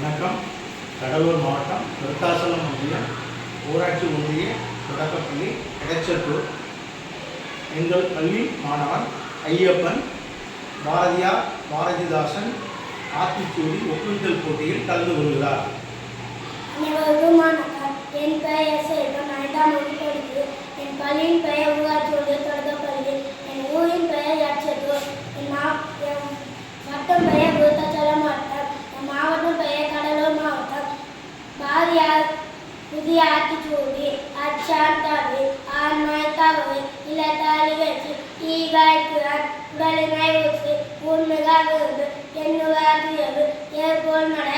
வணக்கம். கடலூர் மாவட்டம் விருத்தாசலம் ஒன்றியம் ஊராட்சி ஒன்றிய தொடக்கப்பள்ளி எடச்சத்தூர். எங்கள் பள்ளி மாணவன் ஐயப்பன் பாரதியார் பாரதிதாசன் ஆத்திச்சூடி ஒப்புவித்தல் போட்டியில் கலந்து கொள்கிறார். என் பெயர் செல்வம். 5ஆம் வகுப்பு படிக்கிறேன். என் பள்ளியின் பெயர் ஊராட்சி ஒன்றிய தொடக்கப்பள்ளி. என் ஊரின் பெயர் எடச்சத்தூர். என் வட்டம் பெயர் விருத்தாசலம் மாவட்டம். என் மாவட்டம் பெயர் கடலூர் மாவட்டம். பாரதியார் புதிய ஆத்திச்சூடி அச்சாந்தவி ஆன்மாய்த்தவை இலத்தாளி வச்சு ஈகாய்க்குறான் உடலினை ஊசி உண்மைகா விருது எண்ணுகாதியது ஏற்போல் நட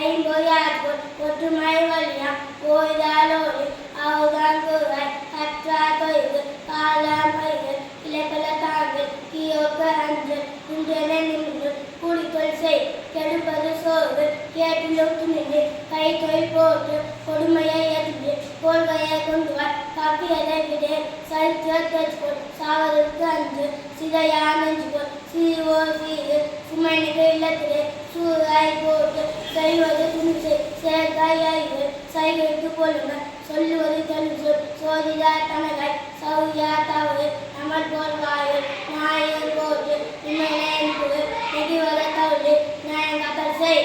ஐம்பொறி ஆற்போல் ஒற்றுமை வழியாம் ஓய்தாலோடு அவுதான் கூறாய் கற்றா தொய்து காலாம் பைகள் இலக்கல தாங்கள் கீயோக்க அஞ்சல் குன்றனை நின்று குடித்தொல் செய் கெடுப்பது சோறு கேட்டிலும் துணிந்து கை தொழில் போட்டு கொடுமையை எதிர்த்து கோள்கையை கொண்டு வர காப்பியதை விட சரித்திர தெச்சுக்கொள் சாவதற்கு அஞ்சு சிதையா நெஞ்சுக்கொள் சீவோ சீது சுமைனுக்கு இல்லத்திலே சூறாய் போட்டு செய்வது துணிசை சேர்க்காய் ஐவர் சைகைக்கு கொள்ளுங்கள் சொல்லுவது தெளிவு சோதிதா தனகாய் சௌரியா தவறு அமல் போல் வாயில் நாயர் போட்டு இமையினு நெகிவத தவறு நாயங்கத்தல் செய்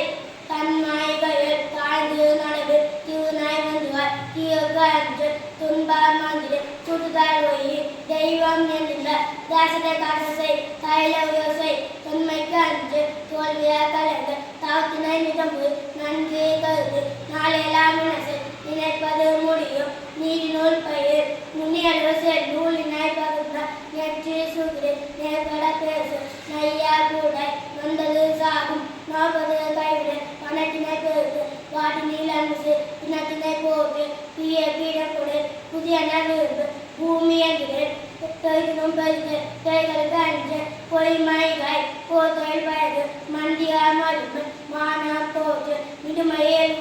தன்மாய்கள் தாழ்ந்து நடவு திருநாய் வந்துவார் தீர்க்க துன்பார் மந்திர சுட்டுதார் ஒயி தெய்வம் என்ற தேசத்தை காசை தைல யோசை தொன்மைக்கு அஞ்சு தோல்வியா கலந்து தாத்தினை நிகழ்வு நன்கு கருது நாளெல்லாம் மனசு நினைப்பது முடியும் நீதி நூல் பயிர் முன்னியல்வு செல் நூலினை பகுந்த நெற்றி சுகிரு நேர்பட பேசு நையா கூடை வந்தது சாகும் நாற்பது கைவிட பணத்தினை பெருது வாட்டி நீலமிசு பிணத்தினை போட்டு தீய பீடக்குடு புதிய நவிர்வு பூமி என்கிறேன் தொய்தினும் பெருது கைகளுக்கு அஞ்சு பொய்மைகாய் போத்தொழில் வயது மண்டியா மரும்பு மானா போட்டு விடுமையில்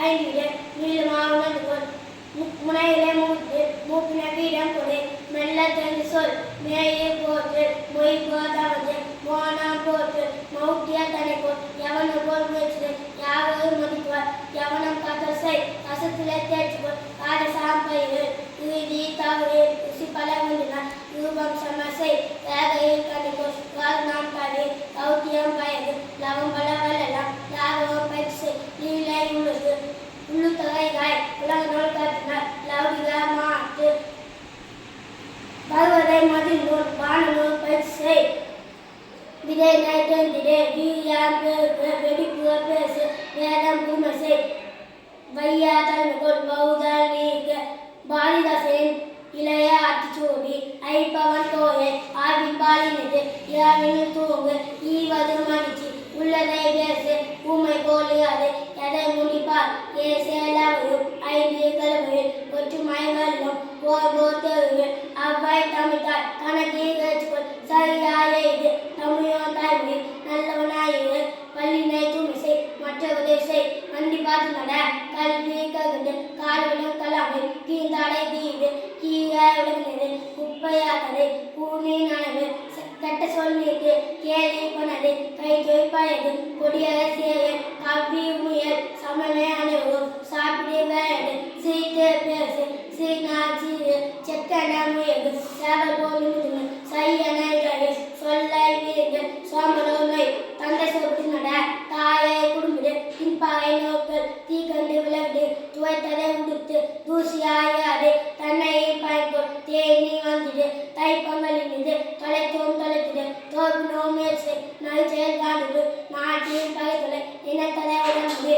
ஐந்து நீளமாவது கொள் முனையிலே மூட்டு மூப்பின பீடம் கொடு மெல்ல தெரிந்து சொல் மேயே போட்டு மொய் போதாவது மோனா போட்டு மௌட்டியா தனிக்கோ எவனு போல் முயற்சி யாவது மதிக்குவார் எவனம் கதசை கசத்திலே தேய்ச்சிக்கொள் காட சாம்பயிறு இறுதி தவறு ருசி பல முன்னால் ரூபம் சமசை வேகையில் கணிக்கோ காரணம் கவி கௌத்தியம் பயது லவம் பல வல்லலாம் லாபம் பயிற்சி நீலை உள்ளது உள்ளு தொகைகாய் உலக நோல் கட்டினார் லௌகிகா மாட்டு பருவதை மதில் நூல் வான நூல் பயிற்சி விதை நைத்தந்திரே வீயாம் வெடிப்புக பேசு வேதம் பூமசை வையா தலைமைகொள் பௌதால் நீக்க பாரதிதாசன் இளைய ஆத்திச்சூடி ஐப்பவன் தோயை ஆவின் பாலினது இரவினில் தூங்கு ஈவது மணிச்சு உள்ளதை பேசு ஊமை போலியாது எதை முடிப்பார் ஏ சேலாவையும் ஐந்து கலவையில் ஒற்றுமை வெல்லும் போர்போத்தெருவில் அவ்வாய் தமிழ்த்தாய் தனக்கு கேச்சுக்கொள் சரியாய இது தமிழன் தாய்மொழி நல்லவனாயிரு பள்ளினை துணிசை மற்ற உதவி வண்டி பார்த்து நட கல்வி ககுண்டு கால்விடும் கலாமை தீந்தாடை தீது கீழாய் விளங்கினது குப்பையாக்கதை பூமி நனவு கெட்ட சொல்லிட்டு கேள்வி பண்ணது கை தொய்ப்பழகு கொடியக சேவை கவ்வி முயல் சமமே அனைவரும் சாப்பிடு வேடு சீட்டு பேசு சீனா சீரு செக்கன முயல் சேவல் போல் முதுமை சையனை கழி சொல்லை வீடு சோமலோமை தந்தை சொத்து நட தாயை குடும்பிடு பின்பாகை நோக்கல் தீக்கண்டு விளக்கு துவைத்ததை உடுத்து தூசியாயாது தன்னை பயன்போல் தேனி வந்துடு தைப்பங்களின் மீது தொலைத்தோம் தொலைத்திடு தோப்பு நோமேசை நல் செயல் காணுது நாட்டின் பகைத்தலை இனத்தலை உடம்பு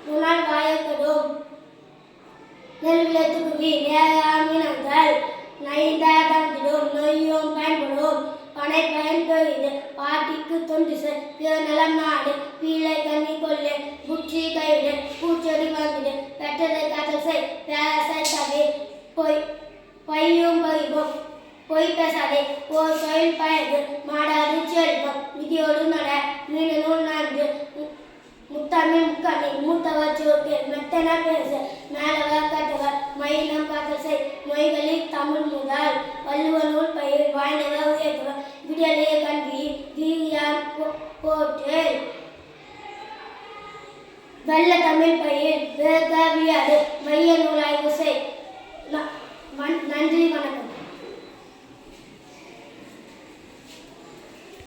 முன்னால் வாயக்கடும் நெல்விளத்துக்குவி நேராமினங்கள் நைந்தாதம் நொய்யும் பயன்படும் பனை பயன் பெய்து பாட்டிக்கு தொண்டு பிற நலம் நாடு பீழை கண்ணி கொள்ளு புற்றி கைவிடு பூச்செடி வந்துடு பெற்றதை கதசை பேசை தகை பொய்யும் பகிர்வோம் பொய் பேசாதே ஓர் தொழில் பயது மாடாது செல்வம் விதியோடு நட மீன் நூல் நான்கு முத்தமிழ் முக்கணி மூத்தவர் சோக்கு மெத்தன பேச மேலவர் கட்டவர் மயிலம் கதசை மொய்களில் தமிழ் முதல் வள்ளுவ நூல் பயிர் வாய்ந்தவர் உயர்த்தவர் விடலே கல்வி வீரியான் போட்டு வெள்ள தமிழ் பயில் வேக விளையாடு மைய நூல் ஆய்வு செய்